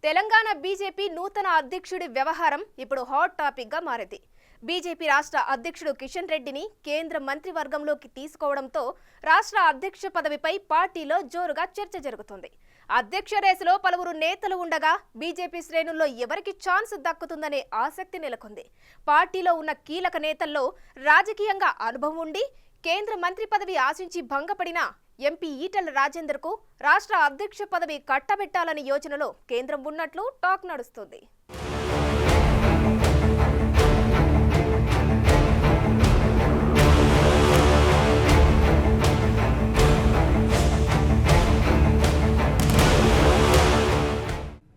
Telangana BJP నూతన అధ్యక్షుడి వ్యవహారం ఇప్పుడు హాట్ టాపిక్ గా మారింది. బీజేపీ రాష్ట్ర అధ్యక్షుడు కిషన్ రెడ్డిని కేంద్ర మంత్రివర్గంలోకి తీసుకోవడంతో రాష్ట్ర అధ్యక్ష పదవిపై పార్టీలో జోరుగా చర్చ జరుగుతుంది. అధ్యక్ష రేసులో పలువురు నేతలు ఉండగా బీజేపీ శ్రేణుల్లో ఎవరికి ఛాన్స్ దక్కుతుందనే ఆసక్తి నెలకొంది. పార్టీలో ఉన్న కీలక నేతల్లో రాజకీయంగా అనుభవం ఉండి కేంద్ర మంత్రి పదవి ఆశించి భంగపడిన ఎంపీ ఈటెల రాజేందర్ కు రాష్ట్ర అధ్యక్ష పదవి కట్టబెట్టాలనే యోచనలో కేంద్రం ఉన్నట్లు టాక్ నడుస్తుంది.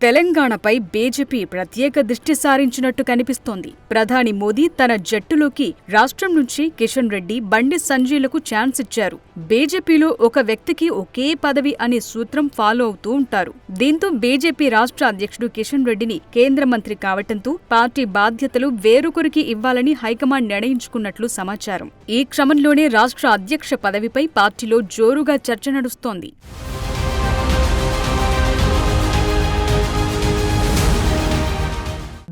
తెలంగాణపై బీజేపీ ప్రత్యేక దృష్టి సారించినట్టు కనిపిస్తోంది. ప్రధాని మోదీ తన జట్టులోకి రాష్ట్రం నుంచి కిషన్ రెడ్డి, బండి సంజయ్లకు ఛాన్స్ ఇచ్చారు. బీజేపీలో ఒక వ్యక్తికి ఒకే పదవి అనే సూత్రం ఫాలో అవుతూ ఉంటారు. దీంతో బీజేపీ రాష్ట్ర అధ్యక్షుడు కిషన్ రెడ్డిని కేంద్ర మంత్రి కావటంతో పార్టీ బాధ్యతలు వేరొకరికి ఇవ్వాలని హైకమాండ్ నిర్ణయించుకున్నట్లు సమాచారం. ఈ క్రమంలోనే రాష్ట్ర అధ్యక్ష పదవిపై పార్టీలో జోరుగా చర్చ నడుస్తోంది.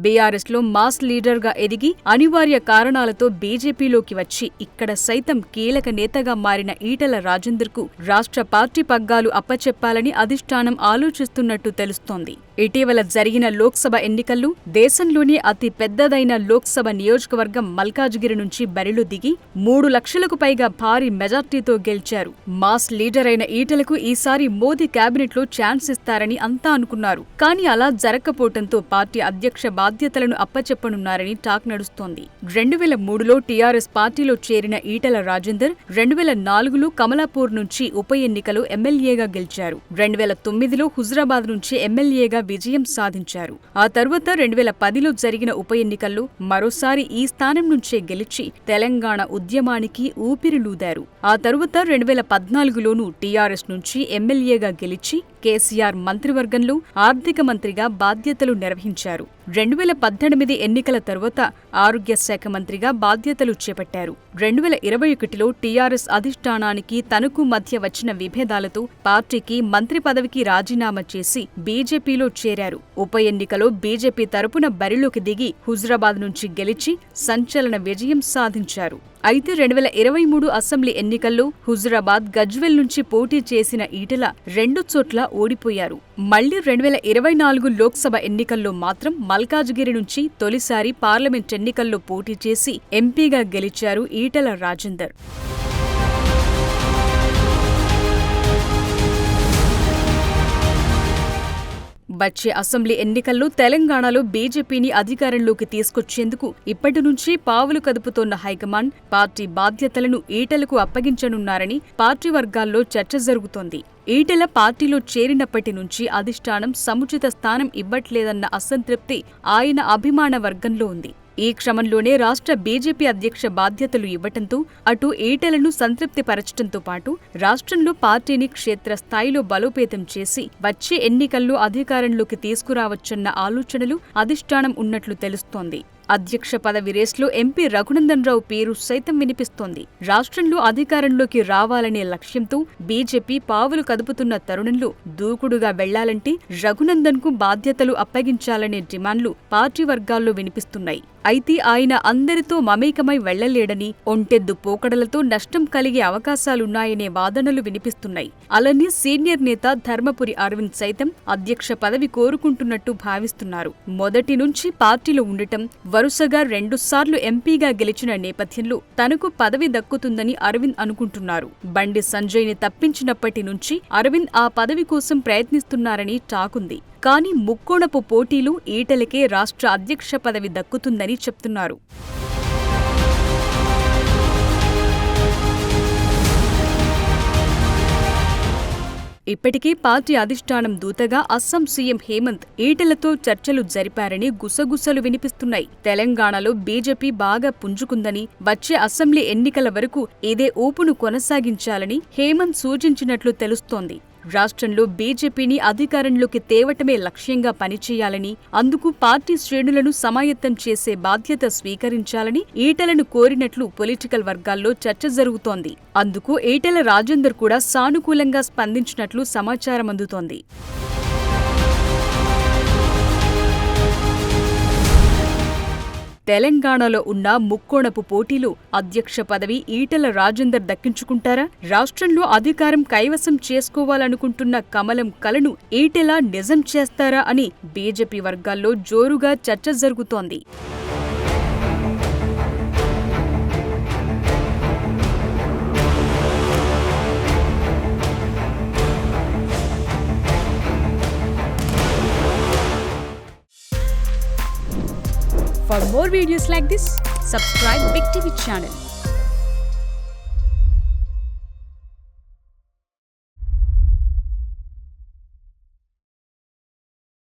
బీఆర్ఎస్లో మాస్ లీడర్గా ఎదిగి అనివార్య కారణాలతో బీజేపీలోకి వచ్చి ఇక్కడ సైతం కీలక నేతగా మారిన ఈటెల రాజేందర్కు రాష్ట్ర పార్టీ పగ్గాలు అప్పచెప్పాలని అధిష్టానం ఆలోచిస్తున్నట్టు తెలుస్తోంది. ఇటీవల జరిగిన లోక్సభ ఎన్నికల్లో దేశంలోనే అతి పెద్దదైన లోక్సభ నియోజకవర్గం మల్కాజ్గిరి నుంచి బరిలో దిగి 3 లక్షలకు పైగా భారీ మెజార్టీతో గెలిచారు. మాస్ లీడర్ అయిన ఈటెలకు ఈసారి మోదీ కేబినెట్లో ఛాన్స్ ఇస్తారని అంతా అనుకున్నారు. కానీ అలా జరగకపోవడంతో పార్టీ అధ్యక్ష బాధ్యతలను అప్పచెప్పనున్నారని టాక్ నడుస్తోంది. 2003లో టీఆర్ఎస్ పార్టీలో చేరిన ఈటెల రాజేందర్ 2004లో కమలాపూర్ నుంచి ఉప ఎన్నికలో ఎమ్మెల్యేగా గెలిచారు. 2009లో హుజురాబాద్ నుంచి ఎమ్మెల్యేగా విజయం సాధించారు. ఆ తర్వాత 2010లో జరిగిన ఉప ఎన్నికల్లో మరోసారి ఈ స్థానం నుంచే గెలిచి తెలంగాణ ఉద్యమానికి ఊపిరిలూదారు. ఆ తరువాత 2014లోనూ టీఆర్ఎస్ నుంచి ఎమ్మెల్యేగా గెలిచి కేసీఆర్ మంత్రివర్గంలో ఆర్థిక మంత్రిగా బాధ్యతలు నిర్వహించారు. 2018 ఎన్నికల తరువాత ఆరోగ్య శాఖ మంత్రిగా బాధ్యతలు చేపట్టారు. 2021లో టీఆర్ఎస్ అధిష్టానానికి తనకు మధ్య వచ్చిన విభేదాలతో పార్టీకి మంత్రి పదవికి రాజీనామా చేసి బీజేపీలో చేరారు. ఉప ఎన్నికలో బీజేపీ తరపున బరిలోకి దిగి హుజురాబాద్ నుంచి గెలిచి సంచలన విజయం సాధించారు. అయితే 2023 అసెంబ్లీ ఎన్నికల్లో హుజురాబాద్, గజ్వెల్ నుంచి పోటీ చేసిన ఈటెల 2 చోట్ల ఓడిపోయారు. మళ్లీ 2024 లోక్సభ ఎన్నికల్లో మాత్రం మల్కాజ్గిరి నుంచి తొలిసారి పార్లమెంట్ ఎన్నికల్లో పోటీ చేసి ఎంపీగా గెలిచారు ఈటెల రాజేందర్. వచ్చే అసెంబ్లీ ఎన్నికల్లో తెలంగాణలో బీజేపీని అధికారంలోకి తీసుకొచ్చేందుకు ఇప్పటి నుంచి పావులు కదుపుతోన్న హైకమాండ్ పార్టీ బాధ్యతలను ఈటెలకు అప్పగించనున్నారని పార్టీ వర్గాల్లో చర్చ జరుగుతోంది. ఈటెల పార్టీలో చేరినప్పటి నుంచి అధిష్టానం సముచిత స్థానం ఇవ్వట్లేదన్న అసంతృప్తి ఆయన అభిమాన వర్గంలో ఉంది. ఈ క్రమంలోనే రాష్ట్ర బీజేపీ అధ్యక్ష బాధ్యతలు ఇవ్వటంతో అటు ఈటెలను సంతృప్తిపరచడంతో పాటు రాష్ట్రంలో పార్టీని క్షేత్రస్థాయిలో బలోపేతం చేసి వచ్చే ఎన్నికల్లో అధికారంలోకి తీసుకురావచ్చన్న ఆలోచనలు అధిష్టానం ఉన్నట్లు తెలుస్తోంది. అధ్యక్ష పదవి రేస్లో ఎంపీ రఘునందన్ రావు పేరు సైతం వినిపిస్తోంది. రాష్ట్రంలో అధికారంలోకి రావాలనే లక్ష్యంతో బీజేపీ పావులు కదుపుతున్న తరుణంలో దూకుడుగా వెళ్లాలంటే రఘునందన్ కు బాధ్యతలు అప్పగించాలనే డిమాండ్లు పార్టీ వర్గాల్లో వినిపిస్తున్నాయి. అయితే ఆయన అందరితో మమేకమై వెళ్లలేడని, ఒంటెద్దు పోకడలతో నష్టం కలిగే అవకాశాలున్నాయనే వాదనలు వినిపిస్తున్నాయి. అలానే సీనియర్ నేత ధర్మపురి అరవింద్ సైతం అధ్యక్ష పదవి కోరుకుంటున్నట్టు భావిస్తున్నారు. మొదటి నుంచి పార్టీలో ఉండటం, వరుసగా 2 సార్లు ఎంపీగా గెలిచిన నేపథ్యంలో తనకు పదవి దక్కుతుందని అరవింద్ అనుకుంటున్నారు. బండి సంజయ్ని తప్పించినప్పటి నుంచి అరవింద్ ఆ పదవి కోసం ప్రయత్నిస్తున్నారని టాకుంది. కానీ ముక్కోణపు పోటీలు ఈటెలకే రాష్ట్ర అధ్యక్ష పదవి దక్కుతుందని చెప్తున్నారు. ఇప్పటికే పార్టీ అధిష్టానం దూతగా అస్సాం సీఎం హేమంత్ ఈటెలతో చర్చలు జరిపారని గుసగుసలు వినిపిస్తున్నాయి. తెలంగాణలో బీజేపీ బాగా పుంజుకుందని, వచ్చే అసెంబ్లీ ఎన్నికల వరకు ఇదే ఊపును కొనసాగించాలని హేమంత్ సూచించినట్లు తెలుస్తోంది. రాష్ట్రంలో బీజేపీని అధికారంలోకి తేవటమే లక్ష్యంగా పనిచేయాలని, అందుకు పార్టీ శ్రేణులను సమాయత్తం చేసే బాధ్యత స్వీకరించాలని ఈటెలను కోరినట్లు పొలిటికల్ వర్గాల్లో చర్చ జరుగుతోంది. అందుకు ఈటెల రాజేందర్ కూడా సానుకూలంగా స్పందించినట్లు సమాచారం అందుతోంది. తెలంగాణలో ఉన్న ముక్కోణపు పోటీలో అధ్యక్ష పదవి ఈటెల రాజేందర్ దక్కించుకుంటారా? రాష్ట్రంలో అధికారం కైవసం చేసుకోవాలనుకుంటున్న కమలం కలను ఈటెల నిజం చేస్తారా అని బీజేపీ వర్గాల్లో జోరుగా చర్చ జరుగుతోంది. For more videos like this, subscribe Big TV channel.